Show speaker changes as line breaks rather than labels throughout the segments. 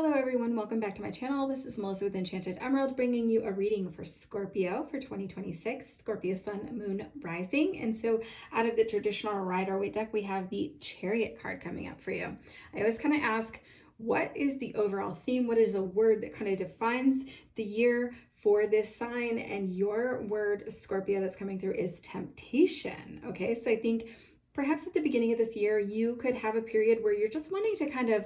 Hello everyone, welcome back to my channel. This is Melissa with Enchanted Emerald bringing you a reading for Scorpio for 2026, Scorpio Sun, Moon, Rising. And so out of the traditional Rider-Waite deck, we have the Chariot card coming up for you. I always kind of ask, what is the overall theme? What is a word that kind of defines the year for this sign? And your word, Scorpio, that's coming through is temptation. Okay, so I think perhaps at the beginning of this year, you could have a period where you're just wanting to kind of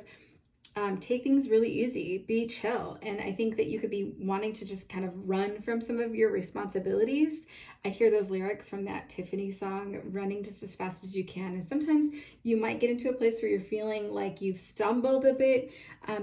take things really easy, be chill. And I think that you could be wanting to just kind of run from some of your responsibilities. I hear those lyrics from that Tiffany song, running just as fast as you can. And sometimes you might get into a place where you're feeling like you've stumbled a bit.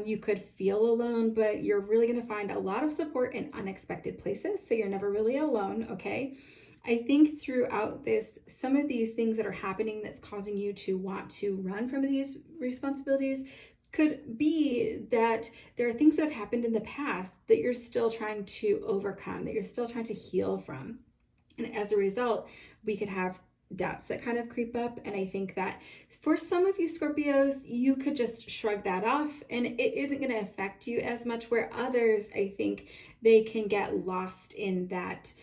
You could feel alone, but you're really going to find a lot of support in unexpected places. So you're never really alone, okay? I think throughout this, some of these things that are happening that's causing you to want to run from these responsibilities could be that there are things that have happened in the past that you're still trying to overcome, that you're still trying to heal from. And as a result, we could have doubts that kind of creep up. And I think that for some of you Scorpios, you could just shrug that off and it isn't going to affect you as much, where others, I think they can get lost in that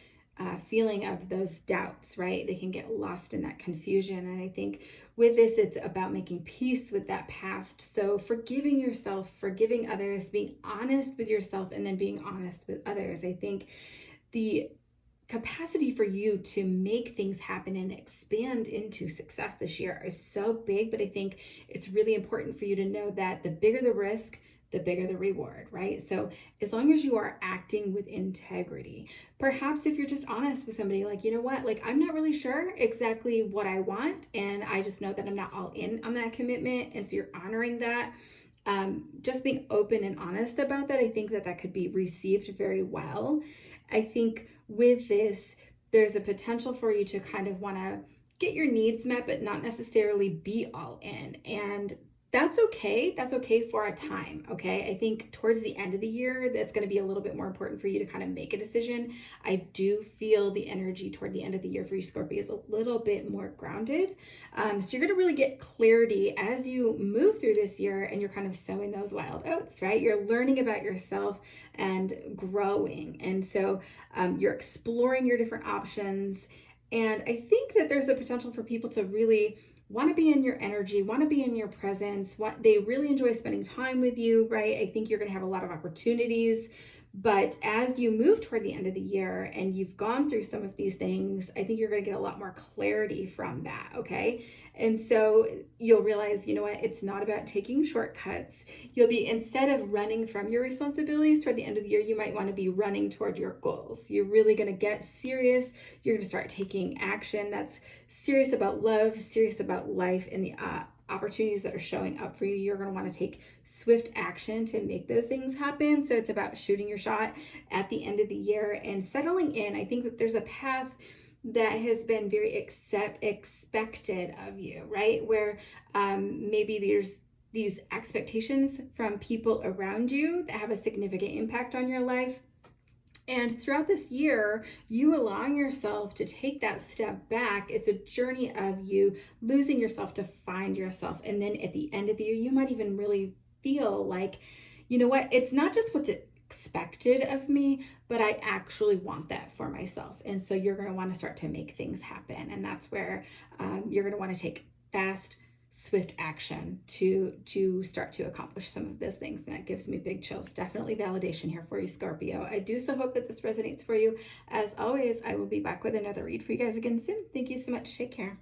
feeling of those doubts, right? They can get lost in that confusion. And I think with this, it's about making peace with that past. So forgiving yourself, forgiving others, being honest with yourself, and then being honest with others. I think the capacity for you to make things happen and expand into success this year is so big, but I think it's really important for you to know that the bigger the risk, the bigger the reward, right? So as long as you are acting with integrity, perhaps if you're just honest with somebody, like, you know what, like, I'm not really sure exactly what I want, and I just know that I'm not all in on that commitment. And so you're honoring that. Just being open and honest about that, I think that that could be received very well. I think with this, there's a potential for you to kind of want to get your needs met, but not necessarily be all in. And that's okay. That's okay for a time. Okay. I think towards the end of the year, that's going to be a little bit more important for you to kind of make a decision. I do feel the energy toward the end of the year for you, Scorpio, is a little bit more grounded. So you're going to really get clarity as you move through this year, and you're kind of sowing those wild oats, right? You're learning about yourself and growing. And so you're exploring your different options. And I think that there's a potential for people to really want to be in your energy, want to be in your presence, what they really enjoy spending time with you, right? I think you're going to have a lot of opportunities. But as you move toward the end of the year and you've gone through some of these things, I think you're going to get a lot more clarity from that, okay? And so you'll realize, you know what, it's not about taking shortcuts. You'll be, instead of running from your responsibilities toward the end of the year, you might want to be running toward your goals. You're really going to get serious. You're going to start taking action that's serious about love, serious about life, and the opportunities that are showing up for you. You're going to want to take swift action to make those things happen. So it's about shooting your shot at the end of the year and settling in. I think that there's a path that has been very expected of you, right? Where maybe there's these expectations from people around you that have a significant impact on your life. And throughout this year, you allowing yourself to take that step back, it's a journey of you losing yourself to find yourself. And then at the end of the year, you might even really feel like, you know what, it's not just what's expected of me, but I actually want that for myself. And so you're going to want to start to make things happen. And that's where you're going to want to take fast, swift action to start to accomplish some of those things. And that gives me big chills. Definitely validation here for you, Scorpio. I do so hope that this resonates for you. As always, I will be back with another read for you guys again soon. Thank you so much. Take care.